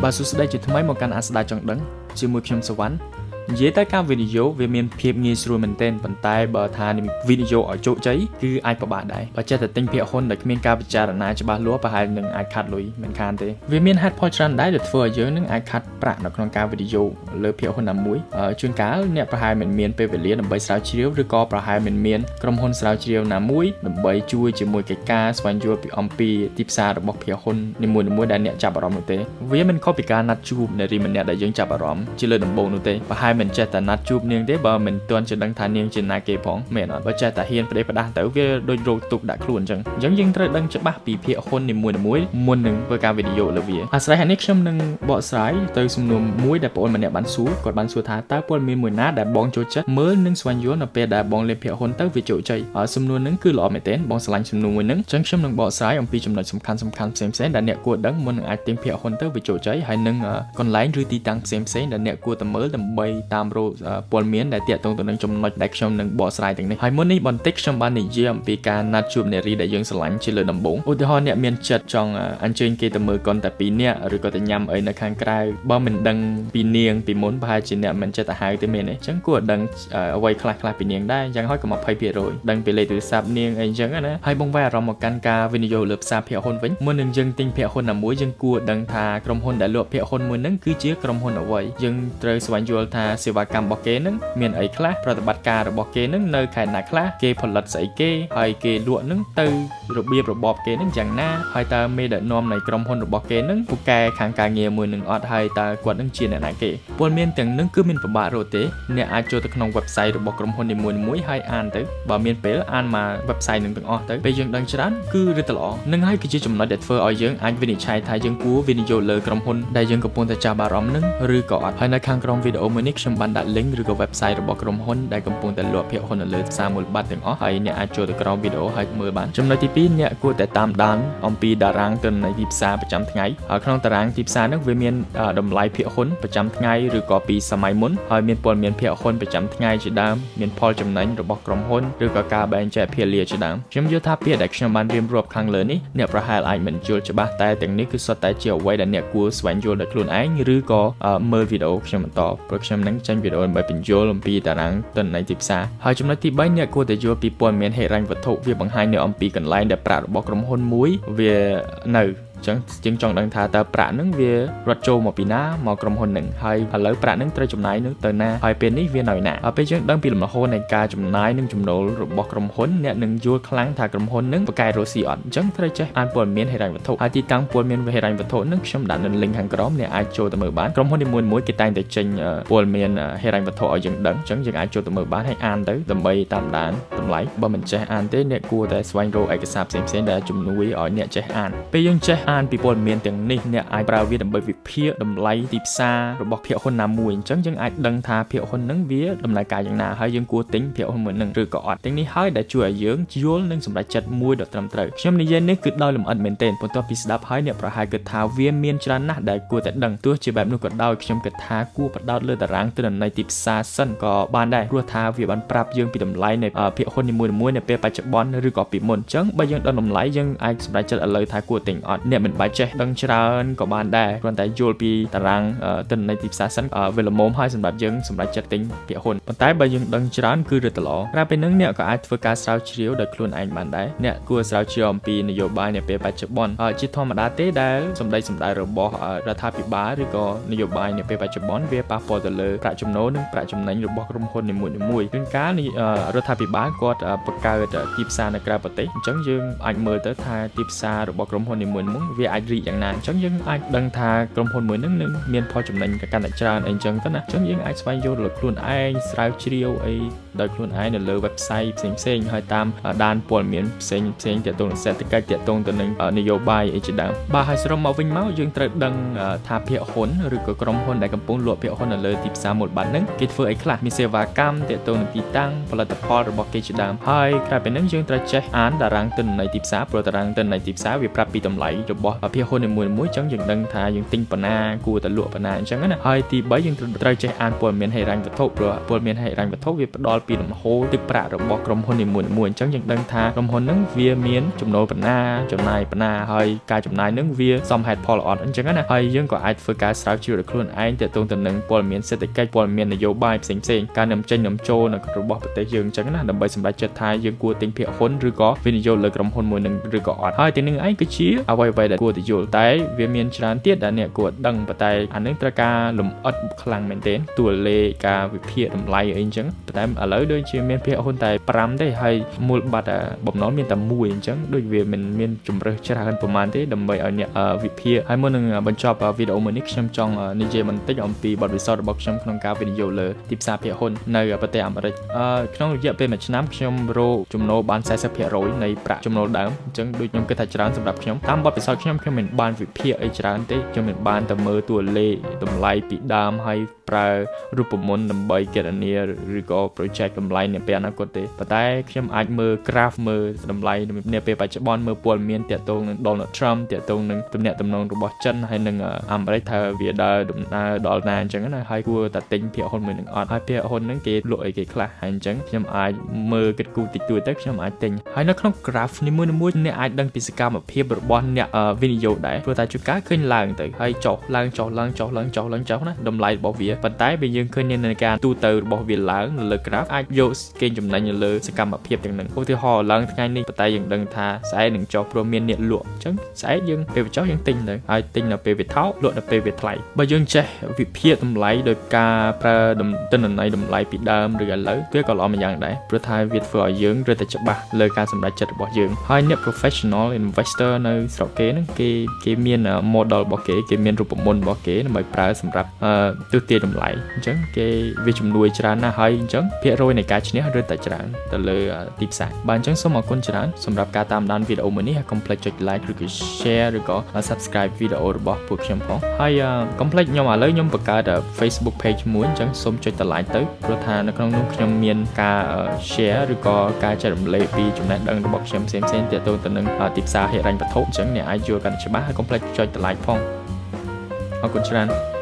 បាទសួស្តីជាថ្មីមកកាន់អាស្ដាចង់ដឹងជាមួយខ្ញុំសវណ្ណនិយាយទៅការវីដេអូវាមានភាពងាយស្រួលមែនទែនប៉ុន្តែបើថាវីដេអូឲ្យជោគជ័យគឺអាចពិបាកដែរបើចេះតែទិញភាគហ៊ុនដែលគ្មានការពិចារណាច្បាស់លាស់ប្រហែលនឹងអាចខាត់លុយមិនខានទេវាមានហេតុផលច្រើនដែរដែលធ្វើឲ្យយើងនឹងអាចខាត់ប្រាក់នៅក្នុងការវីដេអូលើភាគហ៊ុនណាមួយជួនកាលអ្នកប្រហែលមិនមានពេលវេលាដើម្បីស្រាវជ្រាវឬក៏ប្រហែលមិនមានក្រុមហ៊ុនស្រាវជ្រាវណាមួយដើម្បីជួយជាមួយកិច្ចការស្វែងយល់ពីអំពីទីផ្សាររបស់ភាគហ៊ុននីមួយៗដែលអ្នកចាប់អារម្មណ៍នោះទេវាមិនខុសពីការណាត់ជួបនារីម្នាក់ដែលយើងចាប់អារម្មណ៍ជាលើដំបូងនោះទេប្រហែលមិនចេះតែណាត់ជួបនាងទេបើមិនទាន់ចេះដឹងថានាងជាណាគេផងមែនអត់បើចេះតែហ៊ានផ្ដេសផ្ដាស់ទៅវាដូចរោគទុកដាក់ខ្លួនអញ្ចឹងយើងត្រូវដឹងច្បាស់ពីភាគហ៊ុននីមួយៗមុននឹងធ្វើការវីដេអូលើវាអាស្រ័យហើយនេះខ្ញុំនឹងបកស្រាយទៅសំណួរមួយដែលបងប្អូនម្នាក់បានសួរគាត់បានសួរថាតើព័ត៌មានមួយណាដែលបងចូលចិត្តមើលនិងស្វែងយល់នៅពេលដែលបងលេងភាគហ៊ុនទៅវាជោគជ័យសំណួរហ្នឹងគឺល្អមែនទែនបងឆ្លាញ់សំណួរមួយហ្នឹងអញ្ចឹងខ្ញុំនឹងបកស្រាយអំពីចំណុចសំខាន់ផ្សេងៗដែលអ្នកគួរដឹងមុននឹងអាចទិញភាគហ៊ុនទៅវាជោគជ័យហើយនឹងកន្លែងឬទីតាំងផ្សេងៗដែលអ្នកគួរតែមើលដើម្បីតាមរកព័ត៌មានដែលទាក់ទងទៅនឹងចំណុចដែលខ្ញុំនឹងបកស្រាយទាំងនេះហើយមុននេះបន្តិចខ្ញុំបាននិយាយអំពីការណាត់ជួបនារីដែលយើងស្រឡាញ់ជាលើដំបូងឧទាហរណ៍អ្នកមានចិត្តចង់អញ្ជើញគេទៅមើលកុនតែ2នាក់ឬក៏ទៅញ៉ាំអីនៅខាងក្រៅបើមិនដឹងពីនាងពីមុនប្រហែលជាអ្នកមិនចេះទៅហៅទេមែនទេអញ្ចឹងគួរដឹងអ្វីខ្លះពីនាងដែរយ៉ាងហោចក៏ 20% ដឹងពីលេខទូរស័ព្ទនាងអីអញ្ចឹងណាហើយបងវាយអារម្មណ៍មកកាន់ការវិនិយោគលើផ្សារភាគហ៊ុនវិញមុននឹងយើងទិញភាគហ៊ុនណាមួយយើងគួរដឹងថាក្រុមហ៊ុនដែលលក់ភាគហ៊ុនមួយហ្នឹងគឺជាក្រុមហ៊ុនអ្វីយើងត្រូវស្វែងយល់ថាសេវាកម្មរបស់គេហ្នឹងមានអីខ្លះប្រតិបត្តិការរបស់គេហ្នឹងនៅខេត្តណាខ្លះគេផលិតស្អីគេហើយគេលក់ហ្នឹងទៅរបៀបរបបគេហ្នឹងយ៉ាងណាហើយតើមេដឹកនាំនៃក្រុមហ៊ុនរបស់គេហ្នឹងពូកែខាងការងារមួយនឹងអត់ហើយតើគាត់ហ្នឹងជាអ្នកណាគេព័ត៌មានទាំងហ្នឹងគឺមានពិបាករកទេអ្នកអាចចូលទៅក្នុង website របស់ក្រុមហ៊ុននីមួយៗហើយអានទៅបើមានពេលអានមក website ហ្នឹងទាំងអស់ទៅពេលយើងដឹងច្រើនគឺរឹតតែល្អនឹងហើយគឺជាចំណុចដែលធ្វើឲ្យយើងអាចវិនិច្ឆ័យថាយើងគួរវិនិយោគលើក្រុមហ៊ុនដែលយើងកំពុងតែចាប់អារម្មណ៍ហ្នឹងឬក៏អត់ហើយនៅខាងក្រោមវីដេអូមួយនេះខ្ញុំបានដាក់ link ឬក៏ website របស់ក្រុមហ៊ុនដែលកំពុងតែលក់ភាគហ៊ុននៅលើផ្សារមូលបត្រទាំងអស់ហើយអ្នកអាចចូលទៅក្រោមវីដេអូហើយមើលបានចំណុចទី2អ្នកគួរតែតាមដានអំពីតារាងទិន្នន័យទីផ្សារប្រចាំថ្ងៃហើយក្នុងតារាងទីផ្សារហ្នឹងវាមានតម្លៃភាគហ៊ុនប្រចាំថ្ងៃឬក៏ពីសម័យមុនហើយមានព័ត៌មានភាគហ៊ុនប្រចាំថ្ងៃជាដើមមានផលចំណេញរបស់ក្រុមហ៊ុនឬក៏ការបែងចែកភាគលាជាដើមខ្ញុំយល់ថាពាក្យដែលខ្ញុំបានរៀបរាប់ខាងលើនេះអ្នកប្រហែលអាចមិនយល់ច្បាស់តែទាំងនេះគឺសុទ្ធតែជាអ្វីដែលអ្នកគួរស្វែងយល់ដោយខ្លួនឯងឬក៏មើលវីដេអូខ្ញុំបន្តព្រោះខ្ញុំនឹងចេញវីដេអូដើម្បីបញ្យល់អំពីតារាងទិន្នន័យទីផ្សារហើយចំណុចទី3អ្នកគួរតែយល់ពីព័ត៌មានហិរញ្ញវត្ថុវាបង្ហាញនៅអំពីកន្លែងដែលប្រាក់របស់ក្រុមហ៊ុនមួយវានៅចឹងជាងចង់ដឹងថាតើប្រាក់ហ្នឹងវារត់ចូលមកពីណាមកក្រុមហ៊ុនហ្នឹងហើយឥឡូវប្រាក់ហ្នឹងត្រូវចំណាយនឹងទៅណាហើយពេលនេះវានៅណាហើយពេលយើងដឹងពីលំហូរនៃការចំណាយនិងចំណូលរបស់ក្រុមហ៊ុនអ្នកនឹងយល់ខ្លាំងថាក្រុមហ៊ុនហ្នឹងប្រកែករកស៊ីអត់អញ្ចឹងត្រូវចេះអានព័ត៌មានហិរញ្ញវត្ថុហើយទីតាំងព័ត៌មានហិរញ្ញវត្ថុហ្នឹងខ្ញុំដាក់នៅ link ខាងក្រោមអ្នកអាចចូលទៅមើលបានក្រុមហ៊ុននីមួយៗគេតែងតែចេញព័ត៌មានហិរញ្ញវត្ថុឲ្យយើងដឹងអញ្ចឹងយើងអាចចូលទៅមើលបានហើយអានទៅដើម្បីតាមដានតម្លៃបើមិនចេះអានទេអ្នកគួរតែស្វែងរកឯកសារផ្សេងៗដែលជំនួយឲ្យអ្នកចេះអានពេលយើងចេះអានពីព័ត៌មានទាំងនេះអ្នកអាចប្រើវាដើម្បីវិភាគតម្លៃទីផ្សាររបស់ភាគហ៊ុនណាមួយអញ្ចឹងយើងអាចដឹងថាភាគហ៊ុនហ្នឹងវាដំណើរការយ៉ាងណាហើយយើងគួរទិញភាគហ៊ុនមួយហ្នឹងឬក៏អត់ទាំងនេះហើយដែលជួយឲ្យយើងយល់និងសម្រេចចិត្តមួយដ៏ត្រឹមត្រូវខ្ញុំនិយាយនេះគឺដោយលម្អិតមែនទែនបន្ទាប់ពីស្ដាប់ហើយអ្នកប្រហែលគិតថាវាមានច្រើនណាស់ដែលគួរតែដឹងទោះជាបែបនោះក៏ដោយខ្ញុំគិតថាគួរបដោតលើតារាងទិន្នន័យទីផ្សារសិនក៏បានដែរព្រោះថាវាបានប្រាប់យើងពីតម្លៃនៃភាគហ៊ុននីមួយៗនៅពេលបច្ចុប្បន្នឬក៏ពីមុនអញ្ចឹងបើយើងដឹងតម្លៃយើងអាចសម្រេចចិត្តឥឡូវថាគួរទិញអត់អ្នកមិនបាច់ចេះដឹងច្រើនក៏បានដែរគ្រាន់តែយល់ពីតារាងទិន្នន័យទីផ្សារសិនវាល្មមហើយសម្រាប់យើងសម្រាប់ចិត្តទិញភាគហ៊ុនប៉ុន្តែបើយើងដឹងច្រើនគឺរឹតតែល្អក្រៅពីនឹងអ្នកក៏អាចធ្វើការស្រាវជ្រាវដោយខ្លួនឯងបានដែរអ្នកគួរស្រាវជ្រាវអំពីនយោបាយនៅពេលបច្ចុប្បន្នជាធម្មតាទេដែលសម្ដីរបស់រដ្ឋាភិបាលឬក៏នយោបាយនៅពេលបច្ចុប្បន្នវាប៉ះពាល់ទៅលើប្រាក់ចំណូលនិងប្រាក់ចំណេញរបស់ក្រុមហ៊ុននីមួយៗជួនកាលរដ្ឋាភិបាលគាត់បង្កើតទីផ្សារនៅក្រៅប្រទេសអញ្ចឹងយើងអាចមើលទៅថាទីផ្សាររបស់ក្រុមហ៊ុននីមួយៗវាអាចរីកយ៉ាងណាអញ្ចឹងយើងអាចដឹងថាក្រុមហ៊ុនមួយនឹងមានផលចំណេញកាន់តែច្រើនអីចឹងទៅណាអញ្ចឹងយើងអាចស្វែងយល់លើខ្លួនឯងស្រាវជ្រាវអីដោយខ្លួនឯងនៅលើ website ផ្សេងៗហើយតាមដានព័ត៌មានផ្សេងៗទាក់ទងនឹងសេដ្ឋកិច្ចទាក់ទងទៅនឹងនយោបាយអីជាដើមបាទហើយសរុបមកវិញមកយើងត្រូវដឹងថាភាគហ៊ុនឬក៏ក្រុមហ៊ុនដែលកំពុងលក់ភាគហ៊ុននៅលើទីផ្សារមូលបត្រហ្នឹងគេធ្វើអីខ្លះមានសេវាកម្មទាក់ទងនឹងទីតាំងផលិតផលរបស់គេជាដើមហើយក្រៅពីហ្នឹងយើងត្រូវចេះអានតារាងទិន្នន័យទីផ្សារព្រោះតារាងទិន្នន័យទីផ្សារវាប្រាប់ពីតម្លៃរ របស់ភាគហ៊ុននីមួយៗអញ្ចឹងយើងដឹងថាយើងទិញបណ្ណាគួរតែលក់បណ្ណាអញ្ចឹងណាហើយទី3យើងត្រូវចេះអានព័ត៌មានហិរញ្ញវត្ថុព្រោះព័ត៌មានហិរញ្ញវត្ថុវាផ្ដល់ពីលំហូរទឹកប្រាក់របស់ក្រុមហ៊ុននីមួយៗអញ្ចឹងយើងដឹងថាក្រុមហ៊ុនហ្នឹងវាមានចំណូលបណ្ណាចំណាយបណ្ណាហើយការចំណាយហ្នឹងវាសមហេតុផលអត់អញ្ចឹងណាហើយយើងក៏អាចធ្វើការស្រាវជ្រាវដោយខ្លួនឯងទាក់ទងទៅនឹងព័ត៌មានសេដ្ឋកិច្ចព័ត៌មាននយោបាយផ្សេងៗការនាំចេញនាំចូលនៅរបស់ប្រទេសយើងអញ្ចឹងណាដើម្បីសម្រេចចិត្តថាយើងគួរទិញភាគហ៊ុនឬក៏វិនិយោគលើក្រុមហ៊ុនមួយនឹងឬក៏អត់ហើយទីនឹងឯងគឺជាអ្វីៗដែលគួរតែយល់តែវាមានច្រើនទៀតដែលអ្នកគួរដឹងប៉ុន្តែអានឹងត្រូវការលំអិតខ្លាំងមែនទែនតួលេខការវិភាគតម្លៃអីអញ្ចឹងប៉ុន្តែឥឡូវដូចជាមានភាគហ៊ុនតែ5ទេហើយមូលបត្របំណុលមានតែ1អញ្ចឹងដូចវាមិនមានជំរើសច្រើនប្រហែលទេដើម្បីឲ្យអ្នកវិភាគហើយមុននឹងបញ្ចប់វីដេអូមួយនេះខ្ញុំចង់និយាយបន្តិចអំពីបទពិសោធន៍របស់ខ្ញុំក្នុងការវិនិយោគលើទីផ្សារភាគហ៊ុននៅប្រទេសអាមេរិកក្នុងរយៈពេល1ឆ្នាំខ្ញុំរកចំណូលបាន 40% នៃប្រាក់ចំណូលដើមអញ្ចឹងដូចខ្ញុំគិតថាច្រើនសម្រាប់ខ្ញុំតាមបទពិសោធន៍ខ្ញុំមិនបានវិភាគអីច្រើនទេខ្ញុំមិនបានតែមើលតួលេខតម្លៃពីដើមហើយប្រើរូបមន្តដើម្បីគណនាឬក៏ project តម្លៃនាពេលអនាគតទេប៉ុន្តែខ្ញុំអាចមើល graph មើលតម្លៃនាពេលបច្ចុប្បន្នមើលព័ត៌មានទាក់ទងនឹង Donald Trump ទាក់ទងនឹងទំនាក់ទំនងរបស់ចិនហើយនឹងអាមេរិកថាវាដើរដំណើរដល់ណាអញ្ចឹងណាហើយគួរតែទិញភាគហ៊ុនមួយនឹងអត់ហើយភាគហ៊ុនហ្នឹងគេលក់អីគេខ្លះហើយអញ្ចឹងខ្ញុំអាចមើលគិតគូរតិចតួចទៅខ្ញុំអាចទិញហើយនៅក្នុង graph នីមួយៗអ្នកអាចដឹងពីសកម្មភាពរបស់អ្នកវិនិយោគដែរព្រោះតែជួនកាលឃើញឡើងទៅហើយចុះឡើងចុះឡើងចុះឡើងចុះឡើងចុះណាតម្លៃរបស់វាប៉ុន្តែបើយើងឃើញនិន្នាការទូទៅរបស់វាឡើងនៅលើ graph អាចយកកេងចំណេញនៅលើសកម្មភាពទាំងហ្នឹងឧទាហរណ៍ឡើងថ្ងៃនេះប៉ុន្តែយើងដឹងថាស្អែកនឹងចុះព្រោះមានអ្នកលក់អញ្ចឹងស្អែកយើងពេលវាចុះយើងទិញទៅហើយទិញនៅពេលវាថោកលក់នៅពេលវាថ្លៃបើយើងចេះវិភាគតម្លៃដោយការប្រើទិន្នន័យតម្លៃពីដើមឬឥឡូវវាក៏ល្អម្យ៉ាងដែរព្រោះថាវាធ្វើឲ្យយើងរឹតតែច្បាស់លើការសម្រេចចិត្តរបស់យើងហើយអ្នក professional investor នៅស្រុកគេហ្នឹងគេមាន model របស់គេមានរូបមន្តរបស់គេដើម្បីប្រើសម្រាប់ទស្សន៍ទាយតម្លៃអញ្ចឹងគេវាជំនួយច្រើនណាស់ហើយអញ្ចឹងភាគរយនៃការឈ្នះរឹតតែច្រើនទៅលើទីផ្សារបាទអញ្ចឹងសូមអរគុណច្រើនសម្រាប់ការតាមដានវីដេអូមួយនេះហើយកុំភ្លេចចុច like ឬក៏ share ឬក៏ subscribe វីដេអូរបស់ពួកខ្ញុំផងហើយកុំភ្លេចខ្ញុំឥឡូវខ្ញុំបង្កើត Facebook page មួយអញ្ចឹងសូមចុច like ទៅព្រោះថានៅក្នុងនោះខ្ញុំមានការ share ឬក៏ការចែករំលែកពីចំណេះដឹងរបស់ខ្ញុំផ្សេងៗទាក់ទងទៅនឹងទីផ្សារហិរញ្ញវត្ថុអញ្ចឹងអ្នកអាចយល់កាន់ច្បាស់ហើយកុំភ្លេចចុច like ផងអរគុណច្រើន